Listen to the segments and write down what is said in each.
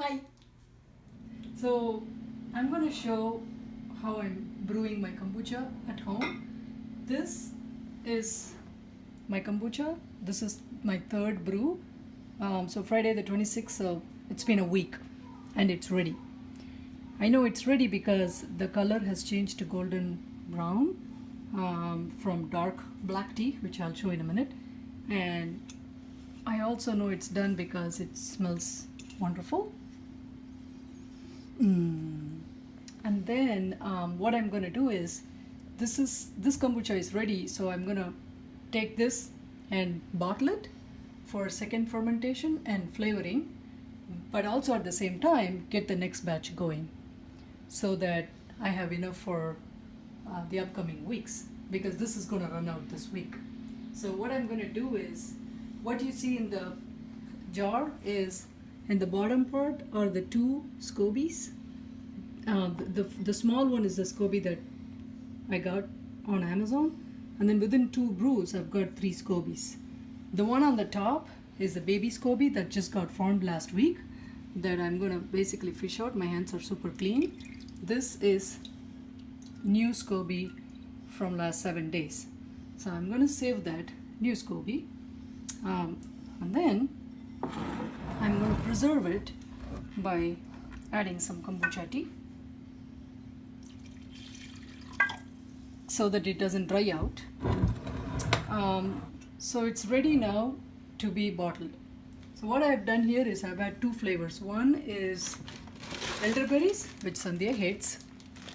Hi. So I'm going to show how I'm brewing my kombucha at home. This is my kombucha. This is my third brew. So Friday the 26th, so it's been a week and it's ready. I know it's ready because the color has changed to golden brown from dark black tea, which I'll show in a minute. And I also know it's done because it smells wonderful. And then what I'm going to do is this kombucha is ready, so I'm going to take this and bottle it for second fermentation and flavoring, but also at the same time get the next batch going so that I have enough for the upcoming weeks, because this is going to run out this week. So what I'm going to do is, what you see in the jar is, in the bottom part are the two scobies. The small one is the SCOBY that I got on Amazon, and then within 2 brews I've got 3 scobies. The one on the top is the baby SCOBY that just got formed last week that I'm gonna basically fish out. My hands are super clean. This is new SCOBY from last 7 days. So I'm gonna save that new SCOBY, and then I'm gonna preserve it by adding some kombucha tea so that it doesn't dry out. So it's ready now to be bottled. So what I've done here is I've had 2 flavors. One is elderberries, which Sandhya hates.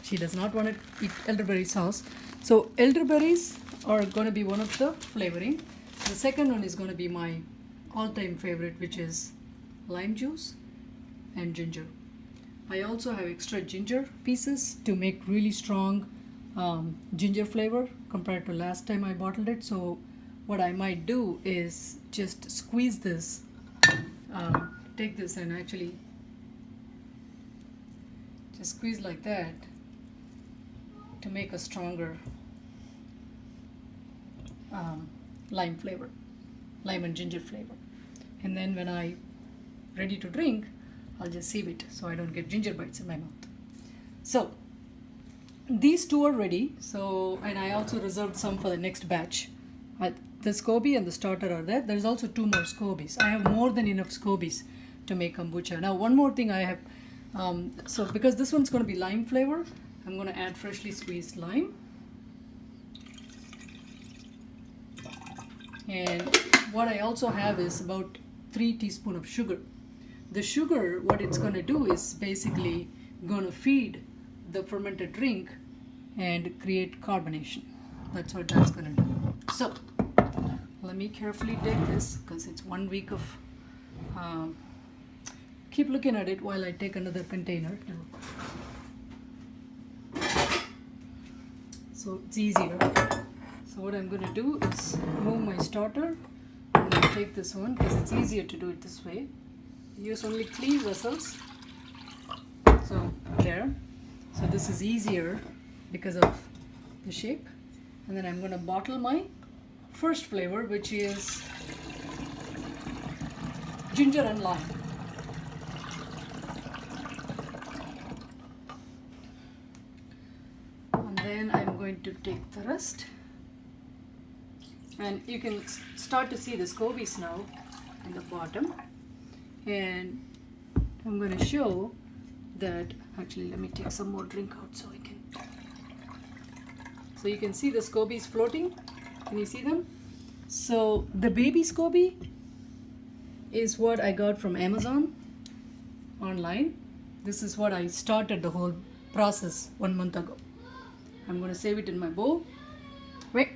She does not want to eat elderberry sauce. So elderberries are going to be one of the flavoring. The second one is going to be my all-time favorite, which is lime juice and ginger. I also have extra ginger pieces to make really strong ginger flavor compared to last time I bottled it. So what I might do is just squeeze this, take this and actually just squeeze like that to make a stronger lime flavor, lime and ginger flavor. And then when I ready to drink, I'll just sieve it so I don't get ginger bites in my mouth. So these 2 are ready. So, and I also reserved some for the next batch. The SCOBY and the starter are there. There's also 2 more SCOBYs. I have more than enough SCOBYs to make kombucha. Now one more thing I have, so because this one's going to be lime flavor, I'm going to add freshly squeezed lime. And what I also have is about 3 teaspoons of sugar. The sugar, what it's going to do is basically going to feed the fermented drink and create carbonation. That's what that's going to do. So let me carefully take this because it's 1 week of keep looking at it while I take another container. So it's easier. So what I'm going to do is remove my starter and then take this one because it's easier to do it this way. Use only clean vessels. So there. So this is easier because of the shape. And then I'm going to bottle my first flavor, which is ginger and lime. And then I'm going to take the rest. And you can start to see the scobies now in the bottom. And I'm going to show that, actually let me take some more drink out so I can. So you can see the scobies floating. Can you see them? So the baby SCOBY is what I got from Amazon online. This is what I started the whole process 1 month ago. I'm going to save it in my bowl. Wait.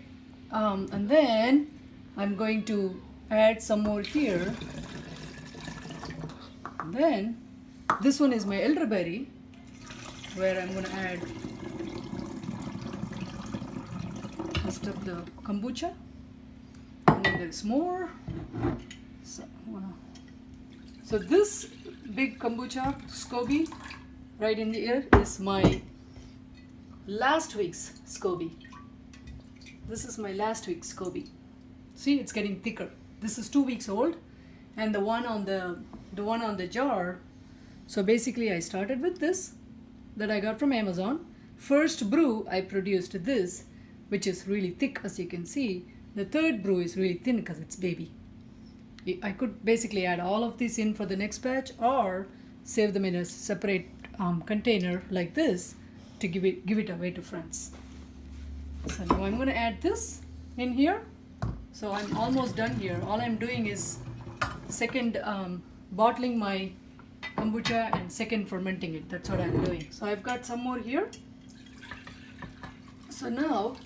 And then I'm going to add some more here. And then this one is my elderberry, where I'm going to add rest of the kombucha. And then there's more. So this big kombucha SCOBY right in the ear is my last week's SCOBY. This is my last week's SCOBY. See, it's getting thicker. This is 2 weeks old, and the one on the jar So basically I started with this that I got from Amazon. First brew I produced this, which is really thick as you can see. The third brew is really thin because it's baby. I could basically add all of these in for the next batch or save them in a separate container like this to give it away to friends. So now I'm going to add this in here. So I'm almost done here. All I'm doing is second bottling my kombucha and second fermenting it. That's what I'm doing. So I've got some more here. So now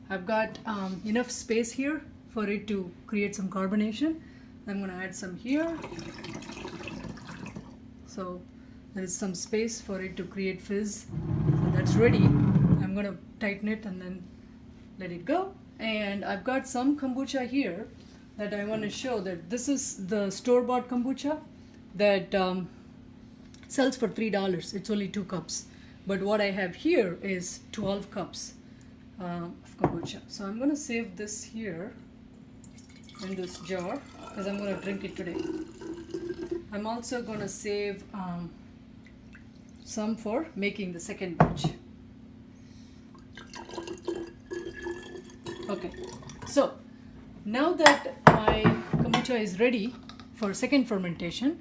I've got enough space here for it to create some carbonation. I'm going to add some here. So there is some space for it to create fizz. So that's ready. I'm going to tighten it and then let it go. And I've got some kombucha here that I want to show that this is the store-bought kombucha that sells for $3. It's only 2 cups. But what I have here is 12 cups of kombucha. So I'm going to save this here in this jar because I'm going to drink it today. I'm also going to save some for making the second batch. Okay, so now that my kombucha is ready for second fermentation,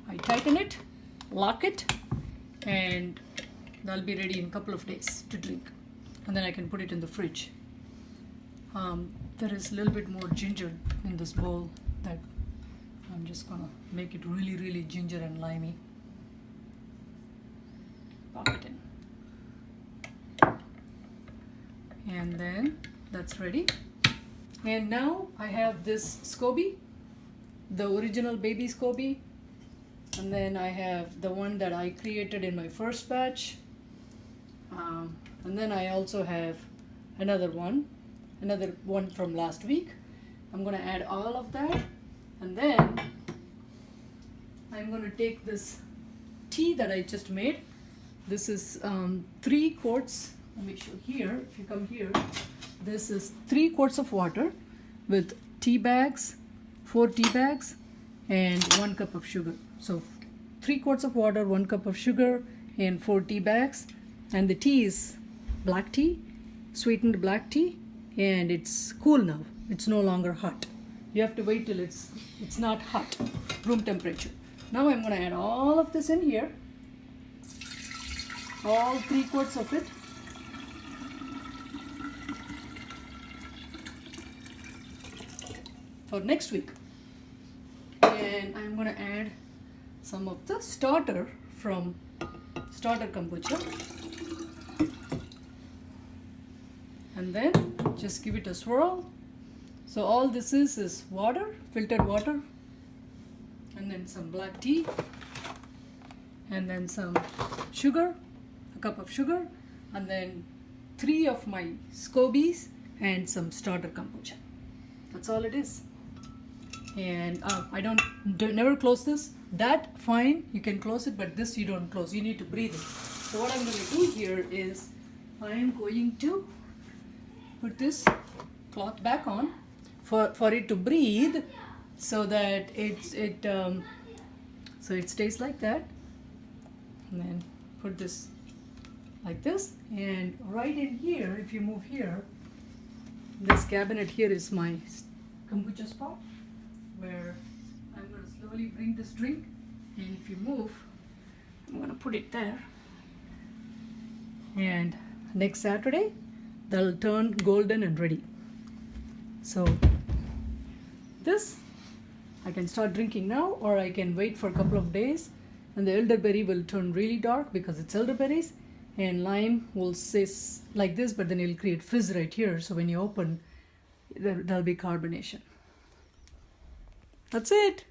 I tighten it, lock it, and that'll be ready in a couple of days to drink. And then I can put it in the fridge. There is a little bit more ginger in this bowl that I'm just gonna make it really, really ginger and limey. Pop it in. And then that's ready. And now I have this SCOBY, the original baby SCOBY. And then I have the one that I created in my first batch. And then I also have another one from last week. I'm going to add all of that. And then I'm going to take this tea that I just made. This is 3 quarts. Let me show here. If you come here, this is 3 quarts of water with tea bags, 4 tea bags, and 1 cup of sugar. So 3 quarts of water, 1 cup of sugar, and 4 tea bags. And the tea is black tea, sweetened black tea, and it's cool now. It's no longer hot. You have to wait till it's not hot, room temperature. Now I'm going to add all of this in here, all 3 quarts of it. For next week. And I'm going to add some of the starter from starter kombucha. And then just give it a swirl. So all this is water, filtered water, and then some black tea, and then some sugar, a cup of sugar, and then 3 of my SCOBYs and some starter kombucha. That's all it is. And I never close this. That fine, you can close it, but this you don't close. You need to breathe it. So what I'm going to do here is I am going to put this cloth back on for it to breathe, so that it stays like that. And then put this like this, and right in here, if you move here, this cabinet here is my kombucha spot where I'm going to slowly bring this drink, and if you move, I'm going to put it there, and next Saturday they'll turn golden and ready. So this I can start drinking now, or I can wait for a couple of days, and the elderberry will turn really dark because it's elderberries, and lime will sit like this, but then it'll create fizz right here. So when you open, there'll be carbonation. That's it.